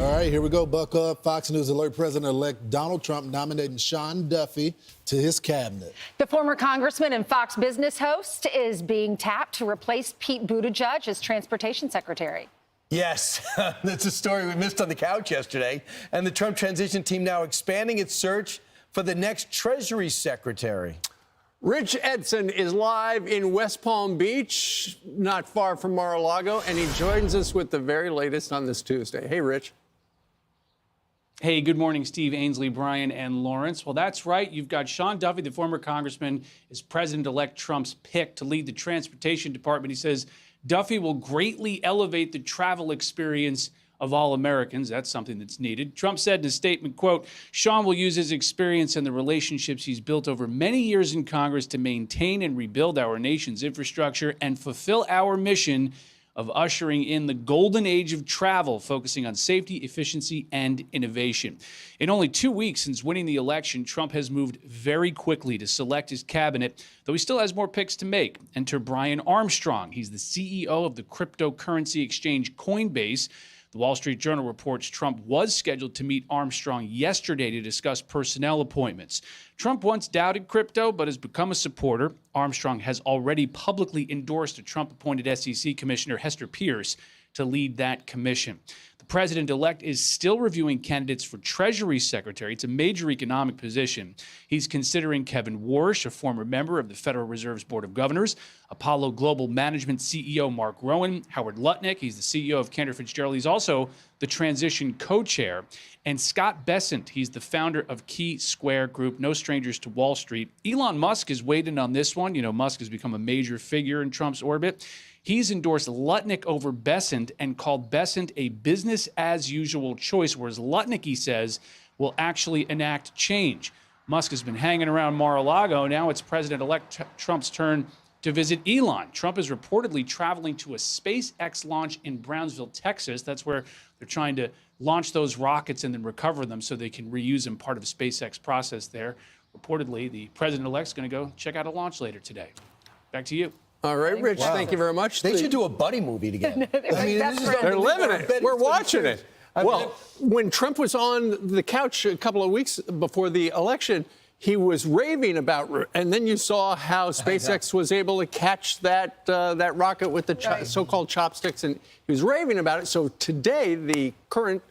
All right, here we go. Buck up. Fox News alert President-elect Donald Trump nominating Sean Duffy to his cabinet. The former congressman and Fox Business host is being tapped to replace Pete Buttigieg as transportation secretary. Yes, that's a story we missed on the couch yesterday. And the Trump transition team now expanding its search for the next Treasury secretary. Rich Edson is live in West Palm Beach, not far from Mar-a-Lago, and he joins us with the very latest on this Tuesday. Hey, Rich. Hey, good morning, Steve, Ainsley, Brian, and Lawrence. Well, that's right. You've got Sean Duffy, the former congressman, is President-elect Trump's pick to lead the Transportation Department. He says Duffy will greatly elevate the travel experience of all Americans. That's something that's needed. Trump said in a statement, quote, Sean will use his experience and the relationships he's built over many years in Congress to maintain and rebuild our nation's infrastructure and fulfill our mission of ushering in the golden age of travel, focusing on safety, efficiency, and innovation. In only 2 weeks since winning the election, Trump has moved very quickly to select his cabinet, though he still has more picks to make. Enter Brian Armstrong. He's the CEO of the cryptocurrency exchange Coinbase. The Wall Street Journal reports Trump was scheduled to meet Armstrong yesterday to discuss personnel appointments. Trump once doubted crypto, but has become a supporter. Armstrong has already publicly endorsed a Trump-appointed SEC Commissioner Hester Pierce to lead that commission. The president-elect is still reviewing candidates for Treasury Secretary. It's a major economic position. He's considering Kevin Warsh, a former member of the Federal Reserve's Board of Governors, Apollo Global Management CEO Mark Rowan, Howard Lutnick, he's the CEO of Cantor Fitzgerald. He's also the transition co-chair, and Scott Bessent, he's the founder of Key Square Group, no strangers to Wall Street. Elon Musk is weighed in on this one. You know, Musk has become a major figure in Trump's orbit. He's endorsed Lutnick over Bessent and called Bessent a business-as-usual choice, whereas Lutnick, he says, will actually enact change. Musk has been hanging around Mar-a-Lago. Now it's President-elect Trump's turn to visit Elon. Trump is reportedly traveling to a SpaceX launch in Brownsville, Texas. That's where they're trying to launch those rockets and then recover them so they can reuse them, part of the SpaceX process there. Reportedly, the president-elect's going to go check out a launch later today. Back to you. All right, Rich, thank you very much. They should do a buddy movie together. I mean, this is They're living it. We're watching it. Well, when Trump was on the couch a couple of weeks before the election, he was raving about, and then you saw how SpaceX was able to catch that rocket with the so-called chopsticks, and he was raving about it. So today, the current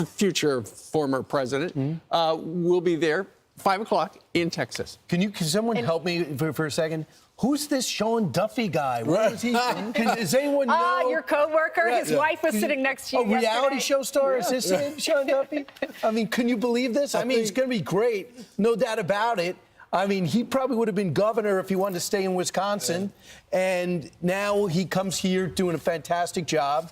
future former president will be there, 5 o'clock in Texas. Can someone help me for a second? Who's this Sean Duffy guy? Where is he? Does anyone know? Your coworker, his wife was sitting next to you yesterday. Reality show star? Is this him, Sean Duffy? I mean, can you believe this? I mean, it's going to be great. No doubt about it. I mean, he probably would have been governor if he wanted to stay in Wisconsin. And now he comes here doing a fantastic job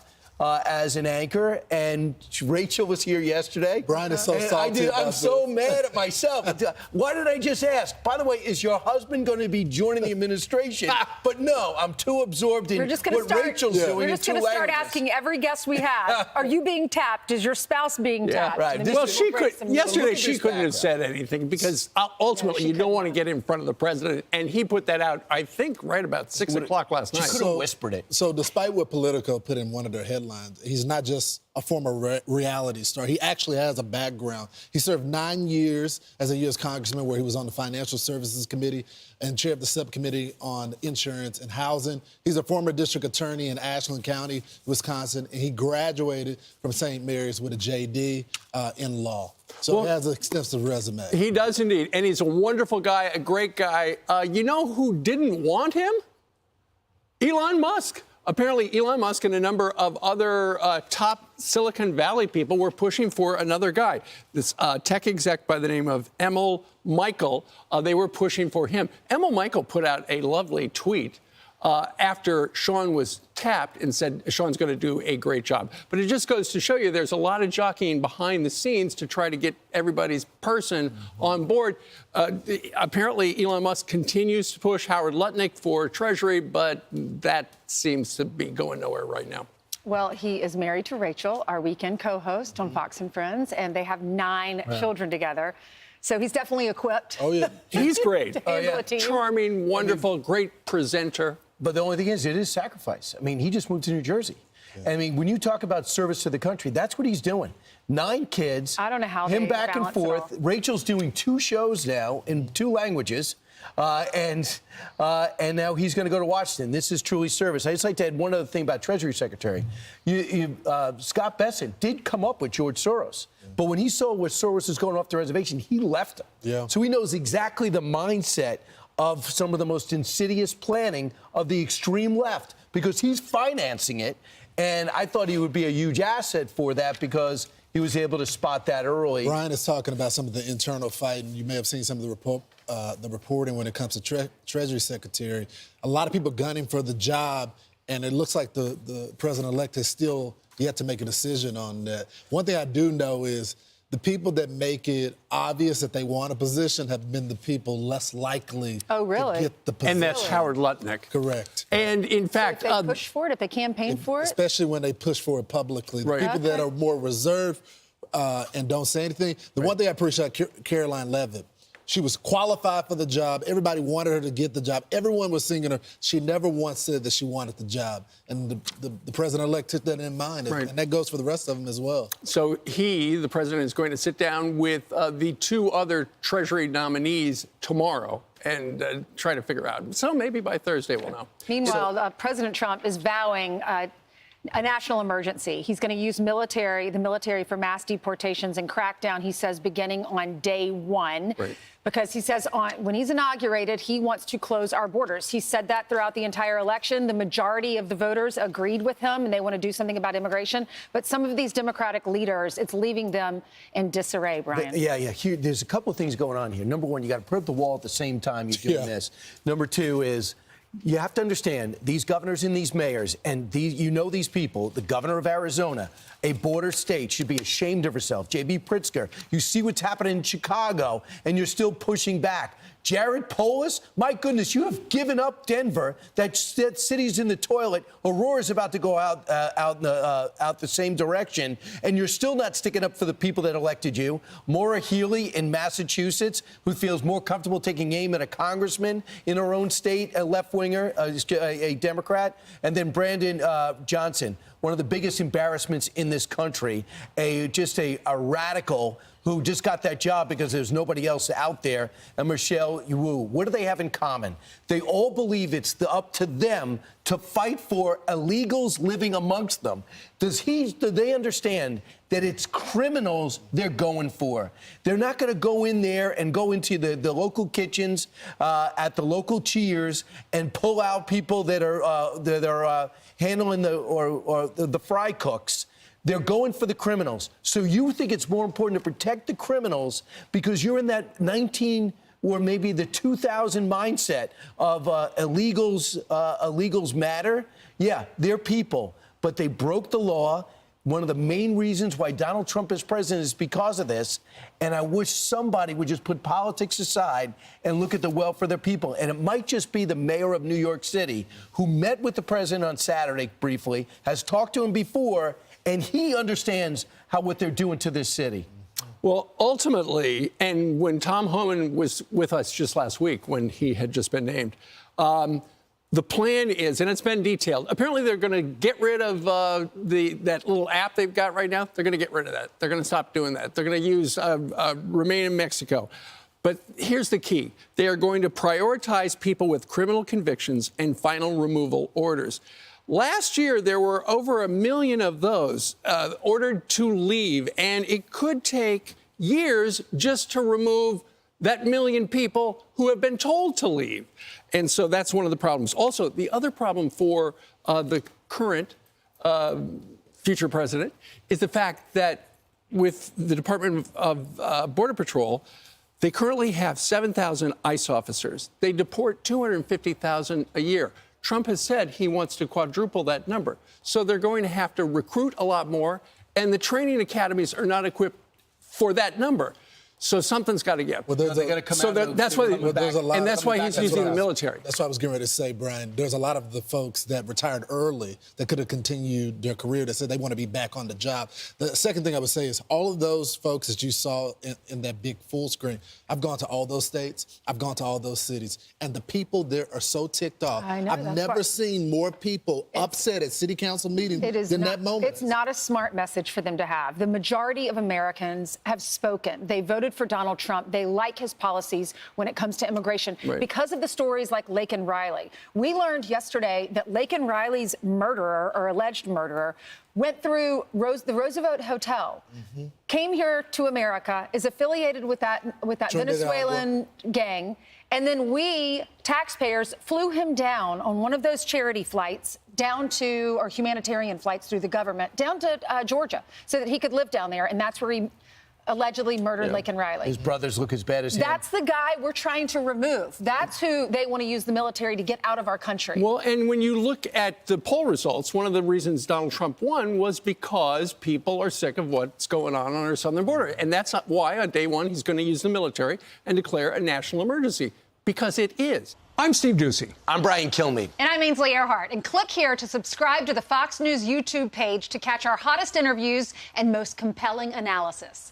as an anchor, and Rachel was here yesterday. Brian is so salty. I'm so mad at myself. Why did I just ask? By the way, is your husband going to be joining the administration? But no, I'm too absorbed in what Rachel's doing. We're just going to start asking every guest we have, are you being tapped? Is your spouse being tapped? Right. Well, she could. Yesterday, she couldn't have said anything because ultimately you don't want to get in front of the president, and he put that out, I think, right about 6 o'clock last night. She could have whispered it. So despite what Politico put in one of their headlines, he's not just a former reality star. He actually has a background. He served 9 years as a U.S. congressman where he was on the Financial Services Committee and chair of the subcommittee on insurance and housing. He's a former district attorney in Ashland County, Wisconsin, and he graduated from St. Mary's with a J.D. In law. So he has an extensive resume. He does indeed, and he's a wonderful guy, a great guy. You know who didn't want him? Elon Musk. Apparently, Elon Musk and a number of other top Silicon Valley people were pushing for another guy. This tech exec by the name of Emil Michael, they were pushing for him. Emil Michael put out a lovely tweet after Sean was tapped and said Sean's going to do a great job. But it just goes to show you there's a lot of jockeying behind the scenes to try to get everybody's person on board. Apparently, Elon Musk continues to push Howard Lutnick for Treasury, but that seems to be going nowhere right now. Well, he is married to Rachel, our weekend co-host on Fox and Friends, and they have 9 children together. So he's definitely equipped. Oh, yeah. He's great. A team. Charming, wonderful, great presenter. But the only thing is, it is sacrifice. I mean, he just moved to New Jersey. I mean, when you talk about service to the country, that's what he's doing. 9 kids. I don't know how him they back and balance it forth. all. Rachel's doing 2 shows now in 2 languages. And now he's going to go to Washington. This is truly service. I just like to add one other thing about Treasury Secretary. Scott Bessent did come up with George Soros, but when he saw where Soros is going off the reservation, he left him. Yeah. So he knows exactly the mindset of some of the most insidious planning of the extreme left because he's financing it. And I thought he would be a huge asset for that because he was able to spot that early. Brian is talking about some of the internal fight, and you may have seen some of the reporting when it comes to Treasury Secretary. A lot of people gunning for the job, and it looks like the president-elect is still yet to make a decision on that. One thing I do know is the people that make it obvious that they want a position have been the people less likely really? to get the position. And that's Howard Lutnick. Correct. And in fact, If they push for it, if they campaign for it. Especially when they push for it publicly. Right. The people that Okay. are more reserved and don't say anything. The one thing I appreciate Caroline Leavitt, she was qualified for the job. Everybody wanted her to get the job. Everyone was singing her. She never once said that she wanted the job. And the president-elect took that in mind. Right. And that goes for the rest of them as well. so the president, is going to sit down with the 2 other Treasury nominees tomorrow and try to figure out. So maybe by Thursday we'll know. Meanwhile, President Trump is vowing a national emergency. He's going to use the military for mass deportations and crackdown, he says, beginning on day 1. Right. Because he says when he's inaugurated, he wants to close our borders. He said that throughout the entire election. The majority of the voters agreed with him, and they want to do something about immigration. But some of these Democratic leaders, it's leaving them in disarray, Brian. Yeah. Here, there's a couple of things going on here. Number one, you got to put up the wall at the same time you're doing this. Number 2 is you have to understand these governors and these mayors, and these people, the governor of Arizona, a border state, should be ashamed of herself. J.B. Pritzker, you see what's happening in Chicago, and you're still pushing back. Jared Polis, my goodness, you have given up Denver. That city's in the toilet. Aurora's about to go out the same direction, and you're still not sticking up for the people that elected you. Maura Healey in Massachusetts, who feels more comfortable taking aim at a congressman in her own state, a left-winger, a Democrat, and then Brandon Johnson, one of the biggest embarrassments in this country, just a radical who just got that job because there's nobody else out there, and Michelle Wu. What do they have in common? They all believe it's up to them to fight for illegals living amongst them. Do they understand that it's criminals they're going for? They're not going to go in there and go into the local kitchens at the local Cheers and pull out people that are handling the fry cooks. They're going for the criminals. So you think it's more important to protect the criminals because you're in that 19 or maybe the 2000 mindset of illegals matter? Yeah, they're people, but they broke the law. One of the main reasons why Donald Trump is president is because of this. And I wish somebody would just put politics aside and look at the welfare of their people. And it might just be the mayor of New York City who met with the president on Saturday briefly, has talked to him before, and he understands what they're doing to this city. Well, ultimately, and when Tom Homan was with us just last week, when he had just been named, the plan is, and it's been detailed, apparently they're going to get rid of that little app they've got right now. They're going to get rid of that. They're going to stop doing that. They're going to use Remain in Mexico. But here's the key. They are going to prioritize people with criminal convictions and final removal orders. Last year, there were over 1 million of those ordered to leave, and it could take years just to remove that 1 million people who have been told to leave. And so that's one of the problems. Also, the other problem for the current future president is the fact that with the Department of Border Patrol, they currently have 7,000 ICE officers. They deport 250,000 a year. Trump has said he wants to quadruple that number. So they're going to have to recruit a lot more, and the training academies are not equipped for that number. So something's got to give. Well, there's They a- got to come So out. that- that's why- Well, there's a lot, and that's why he's using the military. That's what I was getting ready to say, Brian. There's a lot of the folks that retired early that could have continued their career that said they want to be back on the job. The second thing I would say is all of those folks that you saw in that big full screen, I've gone to all those states, I've gone to all those cities, and the people there are so ticked off. I know, I've that's never why- seen more people upset at city council meetings It is than not, that moment. It's not a smart message for them to have. The majority of Americans have spoken. They voted for Donald Trump. They like his policies when it comes to immigration Right. because of the stories like Laken Riley. We learned yesterday that Laken Riley's murderer or alleged murderer went through the Roosevelt Hotel, came here to America, is affiliated with that Trinidad. Venezuelan gang, and then we taxpayers flew him down on one of those charity flights down to, or humanitarian flights through the government, down to Georgia so that he could live down there, and that's where he allegedly murdered Laken Riley. His brothers look as bad as him. That's the guy we're trying to remove. That's who they want to use the military to get out of our country. Well, and when you look at the poll results, one of the reasons Donald Trump won was because people are sick of what's going on our southern border. And that's not why on day one he's going to use the military and declare a national emergency, because it is. I'm Steve Doocy. I'm Brian Kilmeade. And I'm Ainsley Earhart. And click here to subscribe to the Fox News YouTube page to catch our hottest interviews and most compelling analysis.